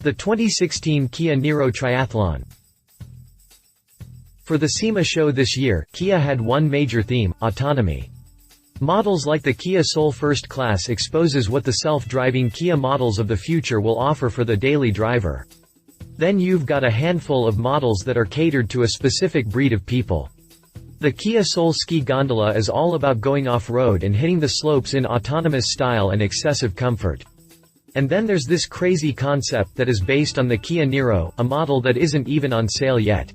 The 2016 Kia Niro Triathlon. For the SEMA show this year, Kia had one major theme: autonomy. Models like the Kia Soul First Class exposes what the self-driving Kia models of the future will offer for the daily driver. Then you've got a handful of models that are catered to a specific breed of people. The Kia Soul Ski Gondola is all about going off-road and hitting the slopes in autonomous style and excessive comfort. And then there's this crazy concept that is based on the Kia Niro, a model that isn't even on sale yet.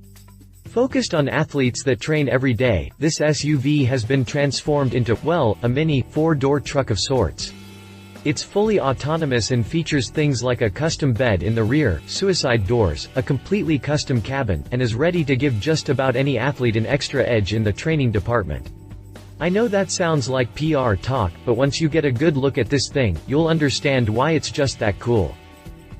Focused on athletes that train every day, this SUV has been transformed into, well, a mini, four-door truck of sorts. It's fully autonomous and features things like a custom bed in the rear, suicide doors, a completely custom cabin, and is ready to give just about any athlete an extra edge in the training department. I know that sounds like PR talk, but once you get a good look at this thing, you'll understand why it's just that cool.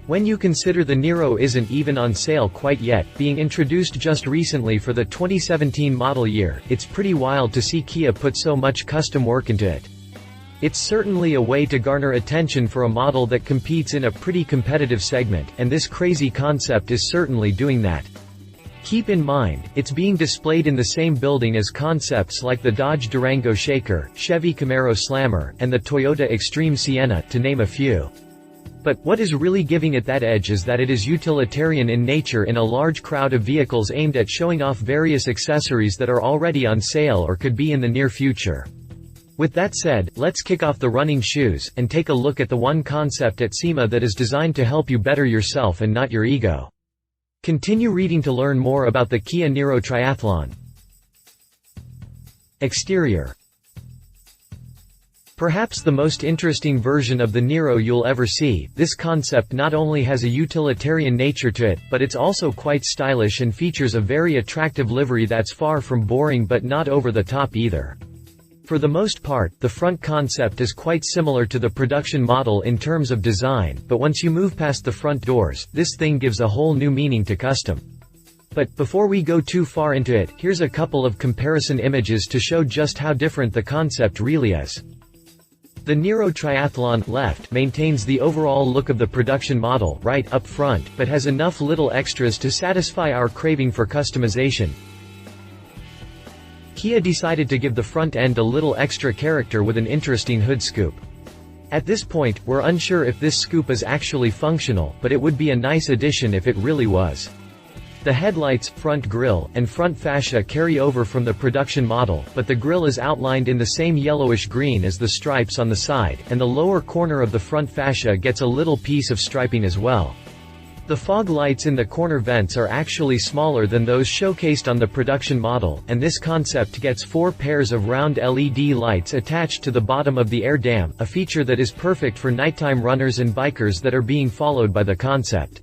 When you consider the Niro isn't even on sale quite yet, being introduced just recently for the 2017 model year, it's pretty wild to see Kia put so much custom work into it. It's certainly a way to garner attention for a model that competes in a pretty competitive segment, and this crazy concept is certainly doing that. Keep in mind, it's being displayed in the same building as concepts like the Dodge Durango Shaker, Chevy Camaro Slammer, and the Toyota Extreme Sienna, to name a few. But what is really giving it that edge is that it is utilitarian in nature in a large crowd of vehicles aimed at showing off various accessories that are already on sale or could be in the near future. With that said, let's kick off the running shoes, and take a look at the one concept at SEMA that is designed to help you better yourself and not your ego. Continue reading to learn more about the Kia Niro Triathlon. Exterior. Perhaps the most interesting version of the Niro you'll ever see, this concept not only has a utilitarian nature to it, but it's also quite stylish and features a very attractive livery that's far from boring but not over the top either. For the most part, the front concept is quite similar to the production model in terms of design, but once you move past the front doors, this thing gives a whole new meaning to custom. But before we go too far into it, here's a couple of comparison images to show just how different the concept really is. The Niro Triathlon, left, maintains the overall look of the production model, right, up front, but has enough little extras to satisfy our craving for customization. Kia decided to give the front end a little extra character with an interesting hood scoop. At this point, we're unsure if this scoop is actually functional, but it would be a nice addition if it really was. The headlights, front grille, and front fascia carry over from the production model, but the grille is outlined in the same yellowish-green as the stripes on the side, and the lower corner of the front fascia gets a little piece of striping as well. The fog lights in the corner vents are actually smaller than those showcased on the production model, and this concept gets 4 pairs of round LED lights attached to the bottom of the air dam, a feature that is perfect for nighttime runners and bikers that are being followed by the concept.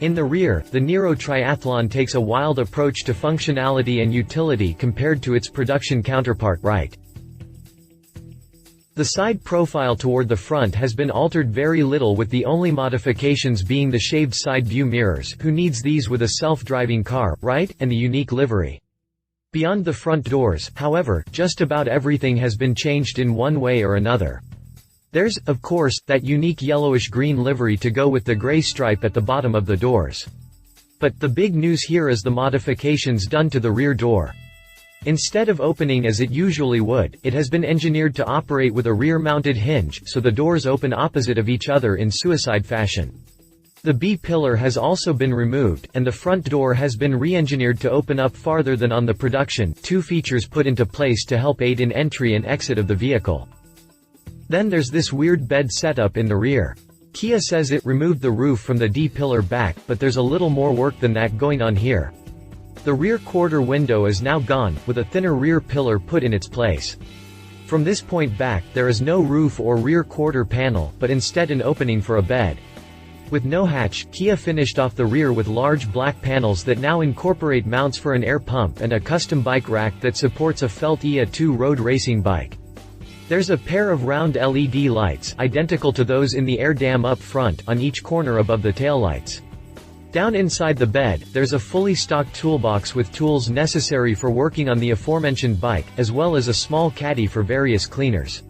In the rear, the Niro Triathlon takes a wild approach to functionality and utility compared to its production counterpart, right. The side profile toward the front has been altered very little, with the only modifications being the shaved side view mirrors. Who needs these with a self-driving car, right? And the unique livery. Beyond the front doors, however, just about everything has been changed in one way or another. There's, of course, that unique yellowish-green livery to go with the gray stripe at the bottom of the doors. But the big news here is the modifications done to the rear door. Instead of opening as it usually would, it has been engineered to operate with a rear-mounted hinge, so the doors open opposite of each other in suicide fashion. The B-pillar has also been removed, and the front door has been re-engineered to open up farther than on the production, 2 features put into place to help aid in entry and exit of the vehicle. Then there's this weird bed setup in the rear. Kia says it removed the roof from the D-pillar back, but there's a little more work than that going on here. The rear quarter window is now gone, with a thinner rear pillar put in its place. From this point back, there is no roof or rear quarter panel, but instead an opening for a bed. With no hatch, Kia finished off the rear with large black panels that now incorporate mounts for an air pump and a custom bike rack that supports a felt IA2 road racing bike. There's a pair of round LED lights, identical to those in the air dam up front, on each corner above the taillights. Down inside the bed, there's a fully stocked toolbox with tools necessary for working on the aforementioned bike, as well as a small caddy for various cleaners.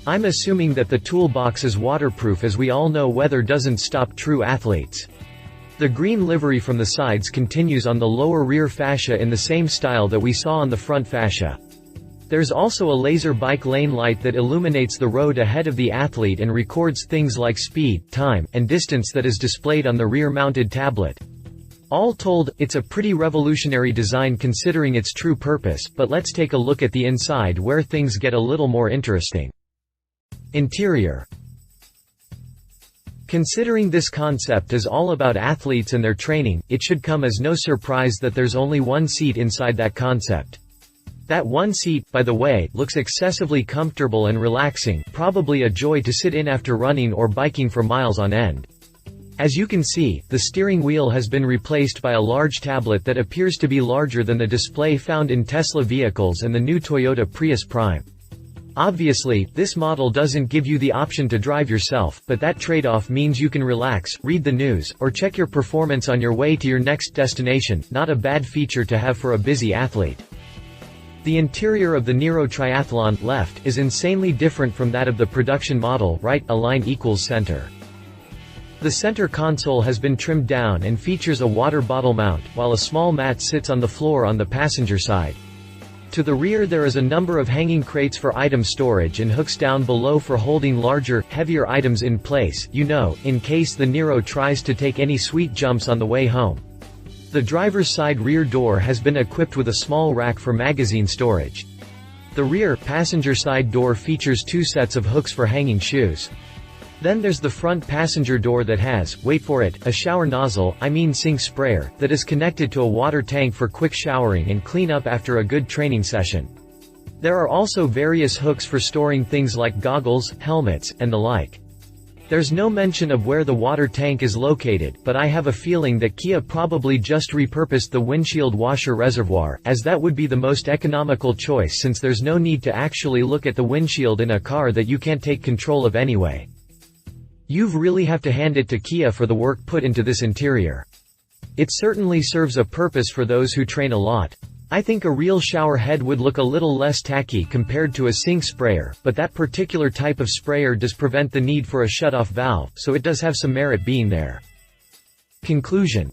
I'm assuming that the toolbox is waterproof, as we all know weather doesn't stop true athletes. The green livery from the sides continues on the lower rear fascia in the same style that we saw on the front fascia. There's also a laser bike lane light that illuminates the road ahead of the athlete and records things like speed, time, and distance that is displayed on the rear-mounted tablet. All told, it's a pretty revolutionary design considering its true purpose, but let's take a look at the inside where things get a little more interesting. Interior. Considering this concept is all about athletes and their training, it should come as no surprise that there's only one seat inside that concept. That one seat, by the way, looks excessively comfortable and relaxing, probably a joy to sit in after running or biking for miles on end. As you can see, the steering wheel has been replaced by a large tablet that appears to be larger than the display found in Tesla vehicles and the new Toyota Prius Prime. Obviously, this model doesn't give you the option to drive yourself, but that trade-off means you can relax, read the news, or check your performance on your way to your next destination. Not a bad feature to have for a busy athlete. The interior of the Niro Triathlon, left, is insanely different from that of the production model, right, align equals center. The center console has been trimmed down and features a water bottle mount, while a small mat sits on the floor on the passenger side. To the rear there is a number of hanging crates for item storage and hooks down below for holding larger, heavier items in place, in case the Niro tries to take any sweet jumps on the way home. The driver's side rear door has been equipped with a small rack for magazine storage. The rear, passenger side door features two sets of hooks for hanging shoes. Then there's the front passenger door that has, wait for it, a shower nozzle, sink sprayer, that is connected to a water tank for quick showering and cleanup after a good training session. There are also various hooks for storing things like goggles, helmets, and the like. There's no mention of where the water tank is located, but I have a feeling that Kia probably just repurposed the windshield washer reservoir, as that would be the most economical choice since there's no need to actually look at the windshield in a car that you can't take control of anyway. You've really have to hand it to Kia for the work put into this interior. It certainly serves a purpose for those who train a lot. I think a real shower head would look a little less tacky compared to a sink sprayer, but that particular type of sprayer does prevent the need for a shut-off valve, so it does have some merit being there. Conclusion.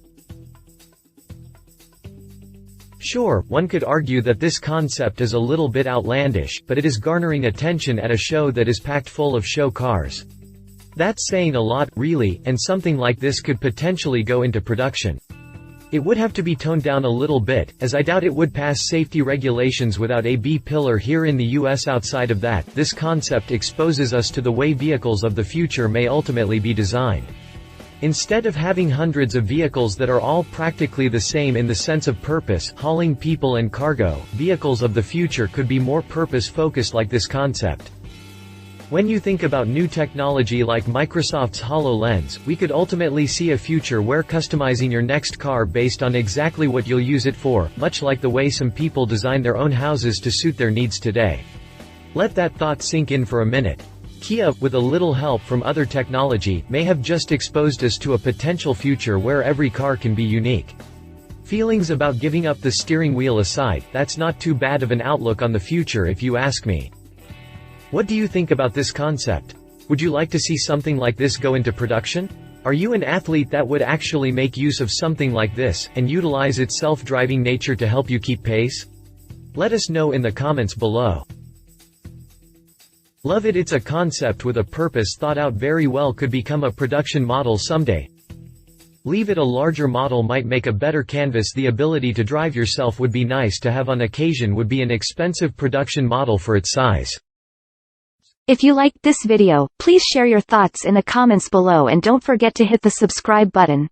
Sure, one could argue that this concept is a little bit outlandish, but it is garnering attention at a show that is packed full of show cars. That's saying a lot, really, and something like this could potentially go into production. It would have to be toned down a little bit, as I doubt it would pass safety regulations without a B-pillar here in the US. Outside of that, this concept exposes us to the way vehicles of the future may ultimately be designed. Instead of having hundreds of vehicles that are all practically the same in the sense of purpose, hauling people and cargo, vehicles of the future could be more purpose-focused like this concept. When you think about new technology like Microsoft's HoloLens, we could ultimately see a future where customizing your next car based on exactly what you'll use it for, much like the way some people design their own houses to suit their needs today. Let that thought sink in for a minute. Kia, with a little help from other technology, may have just exposed us to a potential future where every car can be unique. Feelings about giving up the steering wheel aside, that's not too bad of an outlook on the future if you ask me. What do you think about this concept? Would you like to see something like this go into production? Are you an athlete that would actually make use of something like this, and utilize its self-driving nature to help you keep pace? Let us know in the comments below. Love it. It's a concept with a purpose thought out very well, could become a production model someday. Leave it a larger model might make a better canvas. The ability to drive yourself would be nice to have on occasion, would be an expensive production model for its size. If you liked this video, please share your thoughts in the comments below and don't forget to hit the subscribe button.